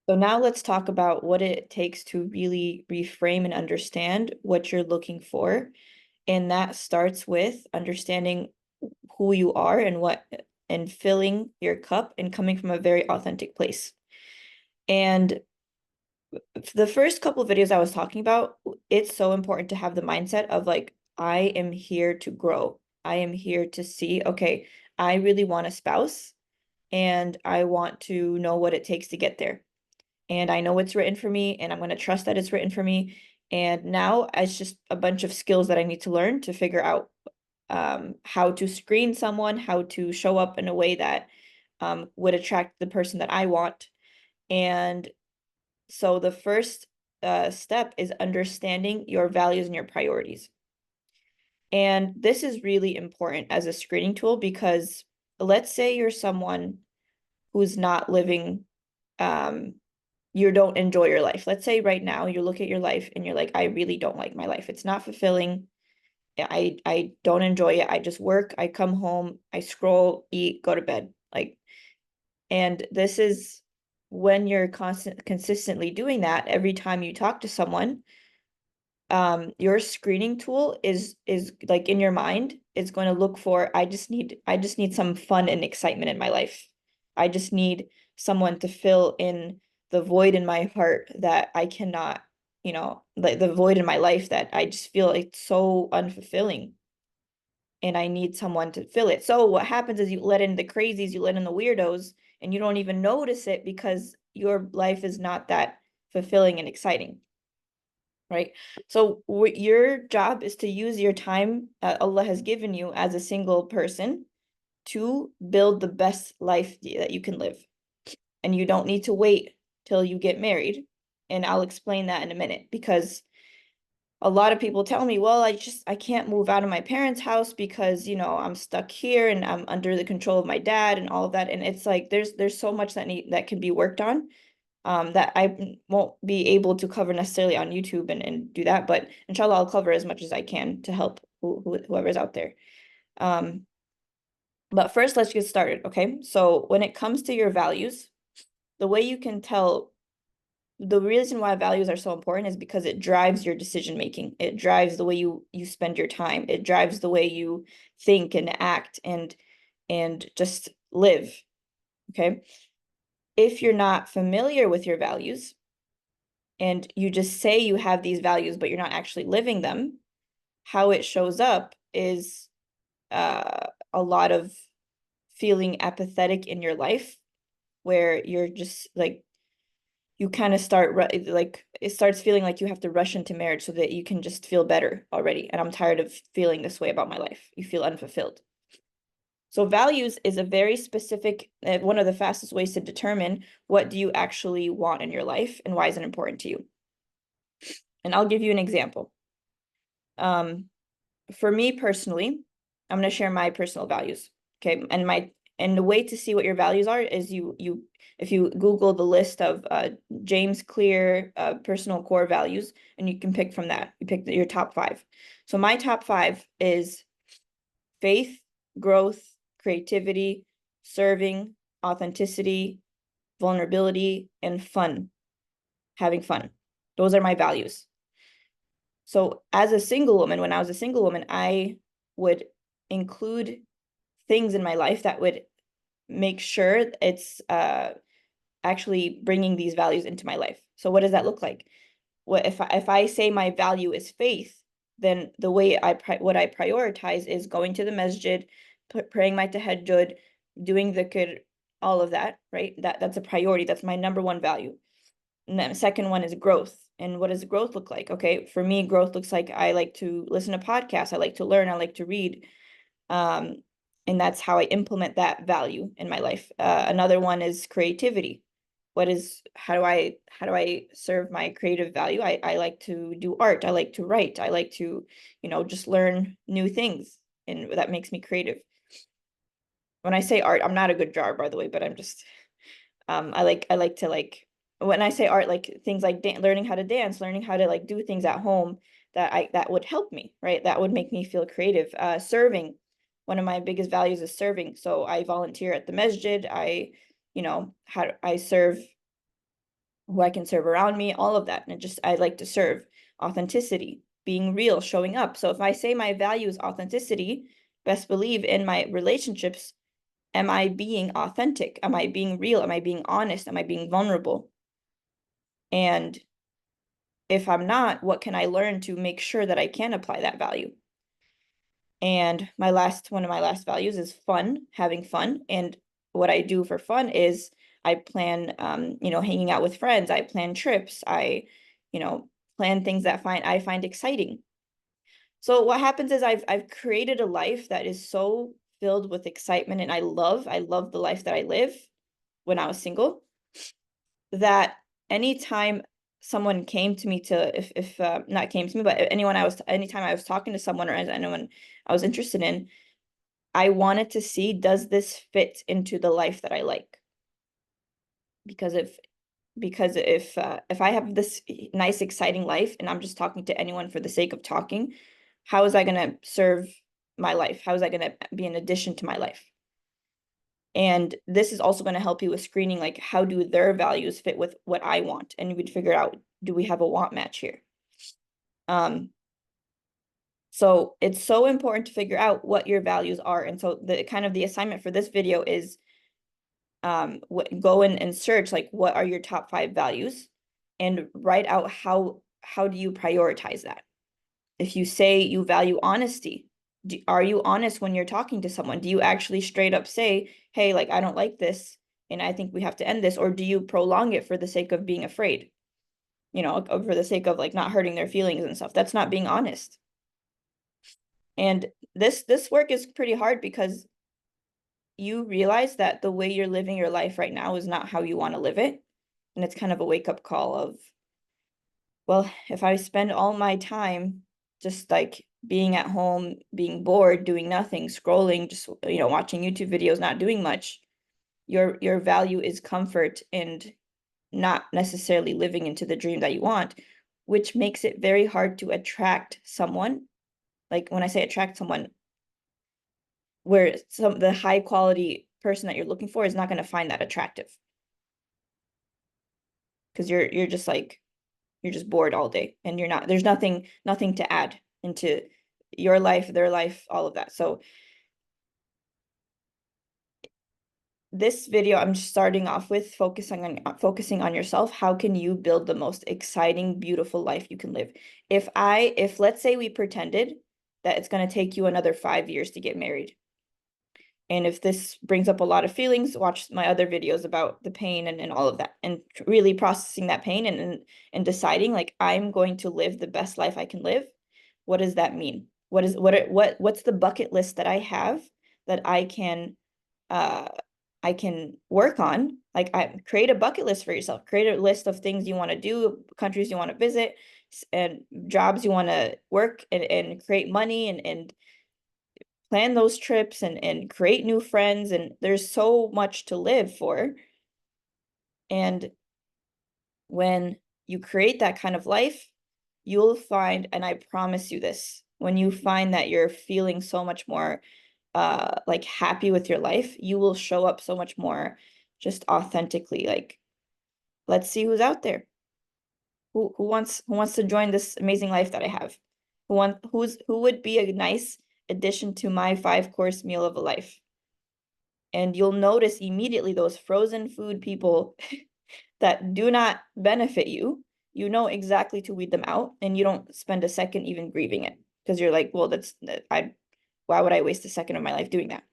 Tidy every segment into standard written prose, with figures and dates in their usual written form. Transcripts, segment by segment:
So now let's talk about what it takes to really reframe and understand what you're looking for. And that starts with understanding who you are and what and filling your cup and coming from a very authentic place. And the first couple of videos I was talking about, it's so important to have the mindset of like, I am here to grow. I am here to see, okay, I really want a spouse and I want to know what it takes to get there. And I know it's written for me and I'm going to trust that it's written for me. And now it's just a bunch of skills that I need to learn to figure out how to screen someone, how to show up in a way that would attract the person that I want. And so the first step is understanding your values and your priorities. And this is really important as a screening tool because let's say you're someone who's not living, you don't enjoy your life. Let's say right now you look at your life and you're like, I really don't like my life. It's not fulfilling. I don't enjoy it. I just work, I come home, I scroll, eat, go to bed. Like, and this is when you're consistently doing that every time you talk to someone, your screening tool is like in your mind is going to look for I just need some fun and excitement in my life. I just need someone to fill in the void in my heart that I cannot, like the void in my life that I just feel like so unfulfilling and I need someone to fill it. So what happens is you let in the crazies, you let in the weirdos, and you don't even notice it because your life is not that fulfilling and exciting, right? So your job is to use your time that Allah has given you as a single person to build the best life that you can live. And you don't need to wait till you get married. And I'll explain that in a minute because a lot of people tell me, well, I can't move out of my parents' house because, I'm stuck here and I'm under the control of my dad and all of that. And it's like there's so much that can be worked on that I won't be able to cover necessarily on YouTube and do that, but inshallah, I'll cover as much as I can to help whoever's out there. Um, but first, let's get started, okay? So when it comes to your values, the way you can tell the reason why values are so important is because it drives your decision making. It drives the way you spend your time. It drives the way you think and act and just live, okay? If you're not familiar with your values, and you just say you have these values, but you're not actually living them, how it shows up is a lot of feeling apathetic in your life, where you're just like, you kind of start like it starts feeling like you have to rush into marriage so that you can just feel better already. And I'm tired of feeling this way about my life. You feel unfulfilled. So values is a very specific, one of the fastest ways to determine what do you actually want in your life and why is it important to you. And I'll give you an example. Um, for me personally, I'm going to share my personal values. Okay. And the way to see what your values are is if you Google the list of James Clear personal core values, and you can pick from that. You pick your top 5. So my top 5 is faith, growth, creativity, serving, authenticity, vulnerability, and fun, having fun. Those are my values. So as a single woman, when I was a single woman, I would include things in my life that would make sure it's actually bringing these values into my life. So what does that look like? What if I say my value is faith, then the way what I prioritize is going to the masjid, praying my tahajjud, doing dhikr, all of that, right? That's a priority. That's my number one value. And then the second one is growth. And what does growth look like? Okay, for me, growth looks like I like to listen to podcasts, I like to learn, I like to read. Um, and that's how I implement that value in my life. Another one is creativity. How do I serve my creative value? I like to do art, I like to write, I like to, just learn new things, and that makes me creative. When I say art, I'm not a good drawer, by the way, but I'm just I like to like when I say art, like things like learning how to dance, learning how to like do things at home that would help me, right? That would make me feel creative. Serving, one of my biggest values is serving. So I volunteer at the masjid. I serve who I can serve around me, all of that. And I like to serve. Authenticity, being real, showing up. So if I say my value is authenticity, best believe in my relationships, am I being authentic? Am I being real? Am I being honest? Am I being vulnerable? And if I'm not, what can I learn to make sure that I can apply that value? And one of my last values is fun, having fun. And what I do for fun is I plan, hanging out with friends. I plan trips. I, plan things that I find exciting. So what happens is I've created a life that is so filled with excitement, and I love the life that I live when I was single, that anytime someone came to me if not came to me, but anytime I was talking to someone or as anyone I was interested in, I wanted to see, does this fit into the life that I like? Because if I have this nice, exciting life and I'm just talking to anyone for the sake of talking, how is I going to serve my life? How is I going to be an addition to my life? And this is also going to help you with screening, like, how do their values fit with what I want? And you would figure out, do we have a want match here? So it's so important to figure out what your values are. And so the assignment for this video is go in and search, like, what are your top 5 values, and write out how do you prioritize that. If you say you value honesty, are you honest when you're talking to someone? Do you actually straight up say, hey, like, I don't like this and I think we have to end this? Or do you prolong it for the sake of being afraid, for the sake of, like, not hurting their feelings and stuff? That's not being honest. And this work is pretty hard because you realize that the way you're living your life right now is not how you want to live it. And it's kind of a wake-up call of, well, if I spend all my time just, like, being at home, being bored, doing nothing, scrolling, just, watching YouTube videos, not doing much, your value is comfort and not necessarily living into the dream that you want, which makes it very hard to attract someone. Like, when I say attract someone, where the high quality person that you're looking for is not going to find that attractive, because you're just like, you're just bored all day, and there's nothing to add into your life, their life, all of that. So this video, I'm starting off with focusing on yourself. How can you build the most exciting, beautiful life you can live? If let's say we pretended that it's going to take you another 5 years to get married, and if this brings up a lot of feelings, watch my other videos about the pain and all of that, and really processing that pain and deciding, like, I'm going to live the best life I can live. What does that mean? What's the bucket list that I have that I can work on? Like, I create a bucket list for yourself. Create a list of things you want to do, countries you want to visit, and jobs you want to work and create money and plan those trips and create new friends. And there's so much to live for. And when you create that kind of life, you'll find, and I promise you this, when you find that you're feeling so much more like happy with your life, you will show up so much more just authentically. Like, let's see who's out there. Who wants to join this amazing life that I have? Who would be a nice addition to my 5-course meal of a life? And you'll notice immediately those frozen food people that do not benefit you. You know exactly to weed them out, and you don't spend a second even grieving it, because you're like, well, why would I waste a second of my life doing that?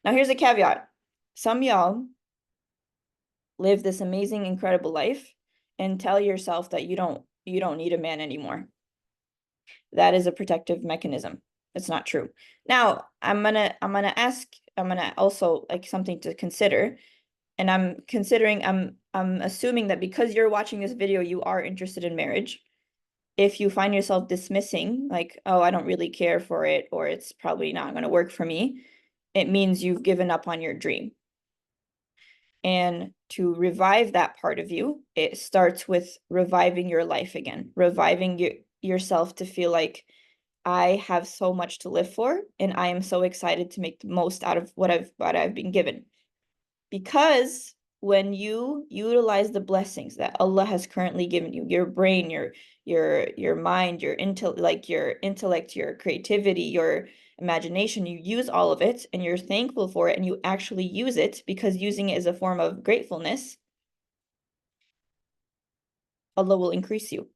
Now, here's a caveat. Some y'all live this amazing, incredible life and tell yourself that you don't need a man anymore. That is a protective mechanism. It's not true. Now, I'm gonna also, like, something to consider. And I'm assuming that because you're watching this video, you are interested in marriage. If you find yourself dismissing, like, oh, I don't really care for it, or it's probably not going to work for me, it means you've given up on your dream. And to revive that part of you, it starts with reviving your life again, reviving yourself to feel like, I have so much to live for, and I am so excited to make the most out of what I've been given. Because when you utilize the blessings that Allah has currently given you, your brain, your mind, your intellect, your creativity, your imagination, you use all of it and you're thankful for it and you actually use it because using it is a form of gratefulness, Allah will increase you.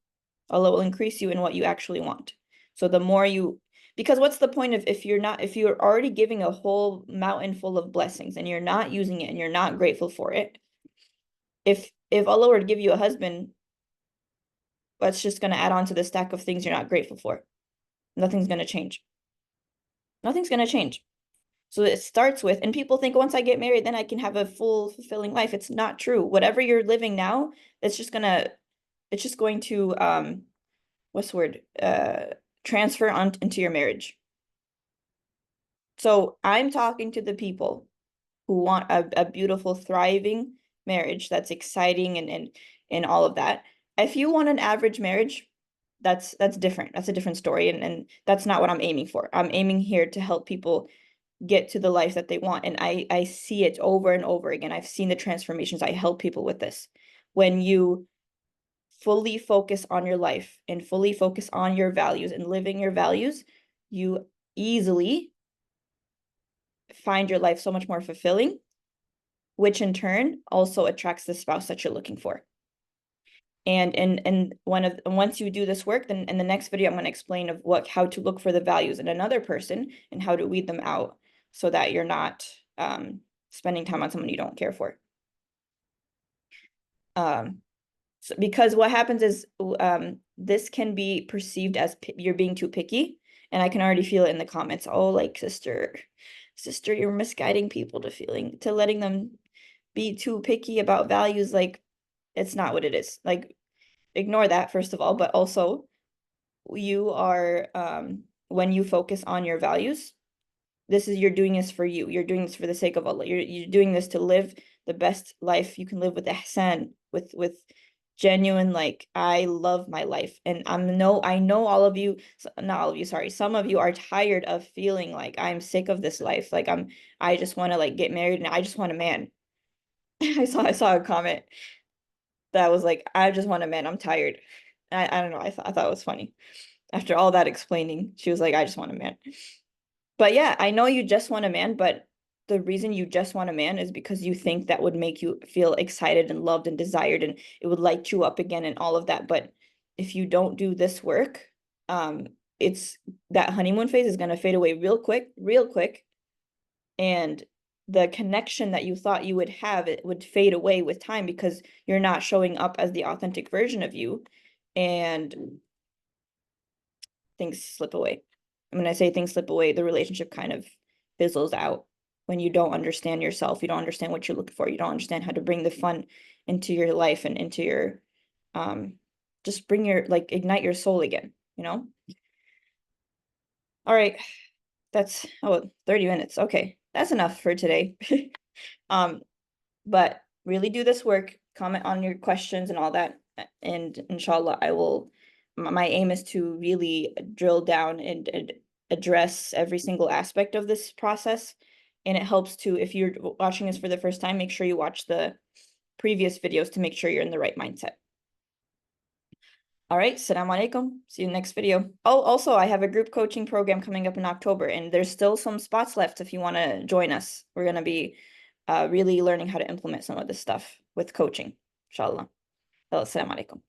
Allah will increase you in what you actually want. So the more you, because what's the point of if you're already giving a whole mountain full of blessings and you're not using it and you're not grateful for it, if Allah were to give you a husband, that's just going to add on to the stack of things you're not grateful for. Nothing's going to change. Nothing's going to change. So it starts with, and people think once I get married, then I can have a full, fulfilling life. It's not true. Whatever you're living now, it's just going to, what's the word? Transfer on into your marriage. So I'm talking to the people who want a beautiful, thriving marriage that's exciting and all of that. If you want an average marriage, that's different. That's a different story. And that's not what I'm aiming for. I'm aiming here to help people get to the life that they want. And I see it over and over again. I've seen the transformations. I help people with this. When you fully focus on your life and fully focus on your values and living your values, you easily find your life so much more fulfilling, which in turn also attracts the spouse that you're looking for. And once you do this work, then in the next video, I'm going to explain of how to look for the values in another person and how to weed them out so that you're not spending time on someone you don't care for. Because what happens is this can be perceived as you're being too picky, and I can already feel it in the comments. Oh, like sister, you're misguiding people to letting them be too picky about values. Like, it's not what it is. Like, ignore that first of all, but also you are when you focus on your values, you're doing this for you. You're doing this for the sake of Allah. You're doing this to live the best life you can live with ihsan, with genuine, like, I love my life. And I know all of you, not all of you, sorry, some of you are tired of feeling like I'm sick of this life. Like I just want to like get married and I just want a man. I saw a comment that was like, I just want a man. I'm tired. I don't know. I thought it was funny. After all that explaining, she was like, I just want a man. But yeah, I know you just want a man, but the reason you just want a man is because you think that would make you feel excited and loved and desired and it would light you up again and all of that. But if you don't do this work, it's that honeymoon phase is going to fade away real quick. And the connection that you thought you would have, it would fade away with time because you're not showing up as the authentic version of you and things slip away. And when I say things slip away, the relationship kind of fizzles out when you don't understand yourself. You don't understand what you're looking for. You don't understand how to bring the fun into your life and into your, just bring ignite your soul again, you know? All right. That's 30 minutes. Okay. That's enough for today. But really do this work, comment on your questions and all that. And inshallah, my aim is to really drill down and address every single aspect of this process. And it helps to, if you're watching this for the first time, make sure you watch the previous videos to make sure you're in the right mindset. All right, Assalamu alaikum. See you in the next video. Oh, also, I have a group coaching program coming up in October, and there's still some spots left if you want to join us. We're going to be really learning how to implement some of this stuff with coaching, inshallah. Assalamu alaikum.